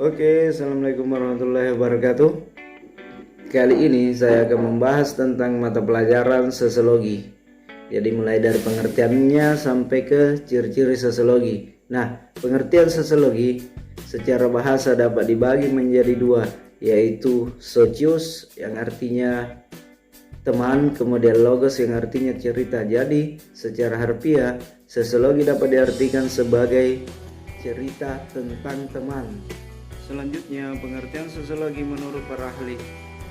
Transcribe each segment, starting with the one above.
Oke, assalamualaikum warahmatullahi wabarakatuh. Kali ini saya akan membahas tentang mata pelajaran sosiologi. Jadi mulai dari pengertiannya sampai ke ciri-ciri sosiologi. Nah, pengertian sosiologi secara bahasa dapat dibagi menjadi dua, yaitu socius yang artinya teman, kemudian logos yang artinya cerita. Jadi secara harfiah sosiologi dapat diartikan sebagai cerita tentang teman. Selanjutnya, pengertian sosiologi menurut para ahli.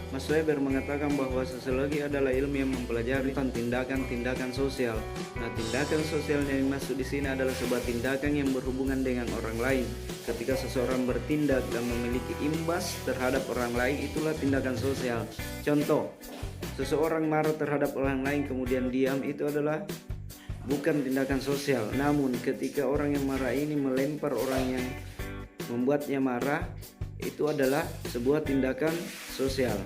Mas Weber mengatakan bahwa sosiologi adalah ilmu yang mempelajari tentang tindakan-tindakan sosial. Nah, tindakan sosial yang masuk di sini adalah sebuah tindakan yang berhubungan dengan orang lain. Ketika seseorang bertindak dan memiliki imbas terhadap orang lain, itulah tindakan sosial. Contoh, seseorang marah terhadap orang lain kemudian diam, itu adalah bukan tindakan sosial. Namun ketika orang yang marah ini melempar orang yang membuatnya marah, itu adalah sebuah tindakan sosial.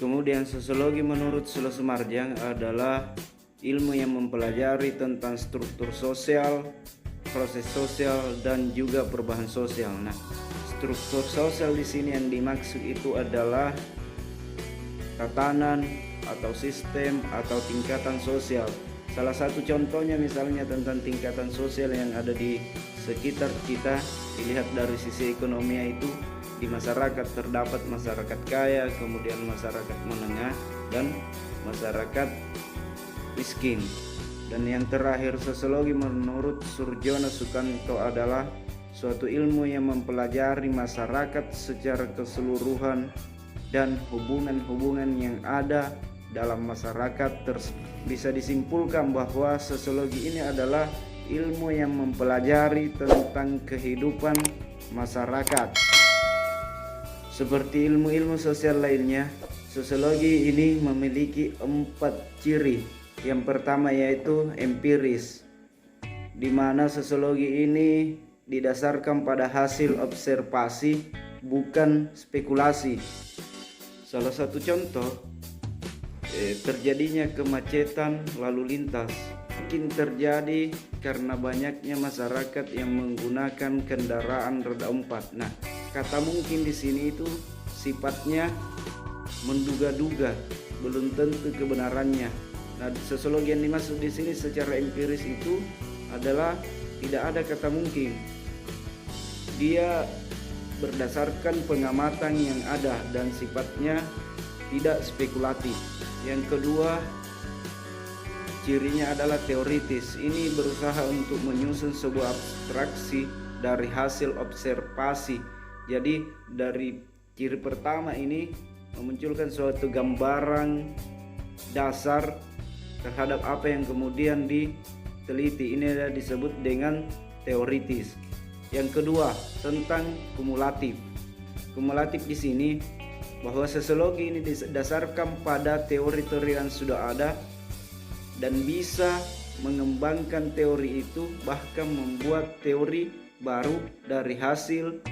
Kemudian sosiologi menurut Selo Sumarjang adalah ilmu yang mempelajari tentang struktur sosial, proses sosial, dan juga perubahan sosial. Nah, struktur sosial di sini yang dimaksud itu adalah tatanan atau sistem atau tingkatan sosial. Salah satu contohnya misalnya tentang tingkatan sosial yang ada di sekitar kita, dilihat dari sisi ekonomi, itu di masyarakat terdapat masyarakat kaya, kemudian masyarakat menengah, dan masyarakat miskin. Dan yang terakhir, sosiologi menurut Surjono Sukanto adalah suatu ilmu yang mempelajari masyarakat secara keseluruhan dan hubungan-hubungan yang ada dalam masyarakat. Bisa disimpulkan bahwa sosiologi ini adalah ilmu yang mempelajari tentang kehidupan masyarakat. Seperti ilmu-ilmu sosial lainnya, sosiologi ini memiliki 4 ciri. Yang pertama yaitu empiris, di mana sosiologi ini didasarkan pada hasil observasi, bukan spekulasi. Salah satu contoh, terjadinya kemacetan lalu lintas mungkin terjadi karena banyaknya masyarakat yang menggunakan kendaraan roda 4. Nah, kata mungkin di sini itu sifatnya menduga-duga, belum tentu kebenarannya. Nah, sosiologi yang dimaksud di sini secara empiris itu adalah tidak ada kata mungkin. Dia berdasarkan pengamatan yang ada dan sifatnya tidak spekulatif. Yang kedua, cirinya adalah teoritis. Ini berusaha untuk menyusun sebuah abstraksi dari hasil observasi. Jadi dari ciri pertama ini memunculkan suatu gambaran dasar terhadap apa yang kemudian diteliti. Ini adalah disebut dengan teoritis. Yang kedua, tentang kumulatif. Kumulatif di sini bahwa sosiologi ini didasarkan pada teori-teori yang sudah ada dan bisa mengembangkan teori itu, bahkan membuat teori baru dari hasil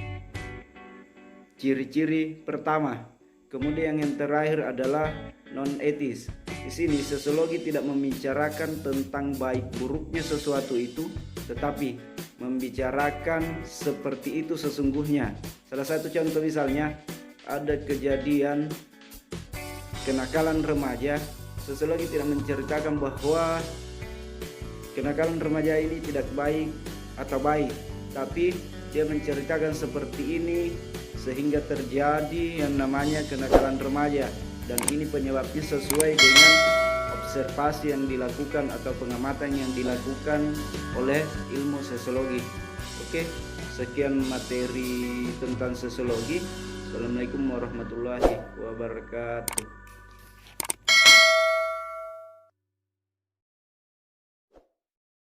ciri-ciri pertama. Kemudian yang terakhir adalah non-etis. Di sini sosiologi tidak membicarakan tentang baik buruknya sesuatu itu, tetapi membicarakan seperti itu sesungguhnya. Salah satu contoh misalnya, ada kejadian kenakalan remaja. Sosiologi tidak menceritakan bahwa kenakalan remaja ini tidak baik atau baik, tapi dia menceritakan seperti ini sehingga terjadi yang namanya kenakalan remaja, dan ini penyebabnya sesuai dengan observasi yang dilakukan atau pengamatan yang dilakukan oleh ilmu sosiologi. Oke, sekian materi tentang sosiologi. Assalamualaikum warahmatullahi wabarakatuh.